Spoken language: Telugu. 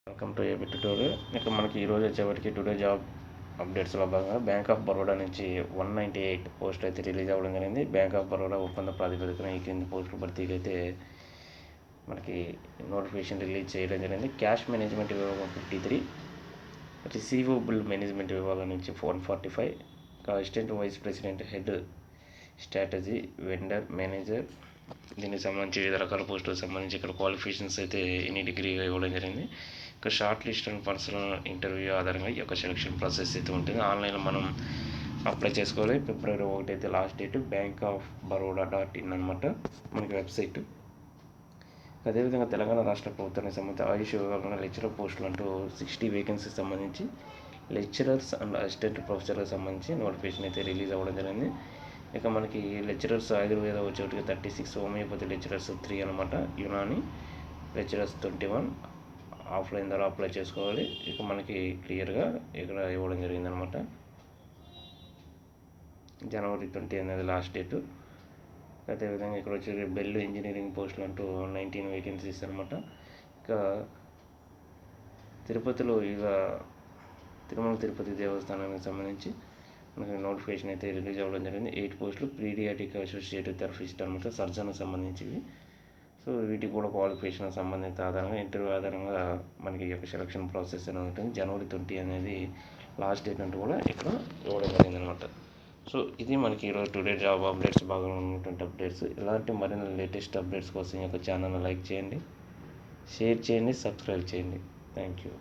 Welcome to AB tutorial. ఇక మనకి ఈరోజు వచ్చేవాటికి టుడే జాబ్ అప్డేట్స్లో భాగంగా బ్యాంక్ ఆఫ్ బరోడా నుంచి 198 పోస్టులు అయితే రిలీజ్ అవ్వడం జరిగింది. బ్యాంక్ ఆఫ్ బరోడా ఒప్పంద ప్రాతిపదికన ఈ కింది పోస్టుల భర్తీకి అయితే మనకి నోటిఫికేషన్ రిలీజ్ చేయడం జరిగింది. క్యాష్ మేనేజ్మెంట్ విభాగం 53, రిసీవబుల్ మేనేజ్మెంట్ విభాగం నుంచి 145, assistant vice president head strategy vendor manager, దీనికి సంబంధించి వివిధ రకాల పోస్టులకు సంబంధించి ఇక్కడ క్వాలిఫికేషన్స్ అయితే ఎనీ డిగ్రీగా ఇవ్వడం జరిగింది. ఇక్కడ short list and personal interview ఆధారంగా ఈ యొక్క సెలక్షన్ ప్రాసెస్ అయితే ఉంటుంది. ఆన్లైన్లో మనం అప్లై చేసుకోవాలి. February 1 అయితే లాస్ట్ డేట్. bankofbaroda.in అనమాట మనకి వెబ్సైట్. అదేవిధంగా తెలంగాణ రాష్ట్ర ప్రభుత్వానికి సంబంధించి ఆయుష్ విభాగంలో లెక్చరర్ పోస్టులు అంటూ 60 వేకెన్సీకి సంబంధించి లెక్చరర్స్ అండ్ అసిస్టెంట్ ప్రొఫెసర్లకు సంబంధించి నోటిఫికేషన్ అయితే రిలీజ్ అవ్వడం జరిగింది. ఇక మనకి లెక్చరర్స్ ఆయుర్వేద వచ్చేటికి 36, హోమియోపతి లెక్చరర్స్ 3 అనమాట, యునాని లెక్చరర్స్ 21 ఆఫ్లైన్ ద్వారా అప్లై చేసుకోవాలి. ఇక మనకి క్లియర్గా ఇక్కడ ఇవ్వడం జరిగింది అనమాట. January 20 అనేది లాస్ట్ డేటు. అదేవిధంగా ఇక్కడ వచ్చి బెల్ ఇంజనీరింగ్ పోస్టులు అంటూ 19 వేకెన్సీస్ అనమాట. ఇక తిరుపతిలో ఇక తిరుమల తిరుపతి దేవస్థానానికి సంబంధించి మనకి నోటిఫికేషన్ అయితే రిలీజ్ అవ్వడం జరిగింది. 8 పోస్టులు పీడియాటిక్ అసోసియేటివ్ థెరపిస్ట్ అనమాట, సర్జన్కి సంబంధించివి. సో వీటికి కూడా క్వాలిఫికేషన్ సంబంధిత ఆధారంగా ఇంటర్వ్యూ ఆధారంగా మనకి ఈ యొక్క సెలక్షన్ ప్రాసెస్ అనేది ఉంటుంది. January 20 అనేది లాస్ట్ డేట్ అంటూ కూడా ఇక్కడ ఇవ్వడం జరిగింది అనమాట. సో ఇది మనకి ఈరోజు టుడే జాబ్ అప్డేట్స్ బాగా ఉన్నటువంటి అప్డేట్స్. ఇలాంటి మరిన్ని లేటెస్ట్ అప్డేట్స్ కోసం ఈ యొక్క ఛానల్ని లైక్ చేయండి, షేర్ చేయండి, సబ్స్క్రైబ్ చేయండి. Thank you.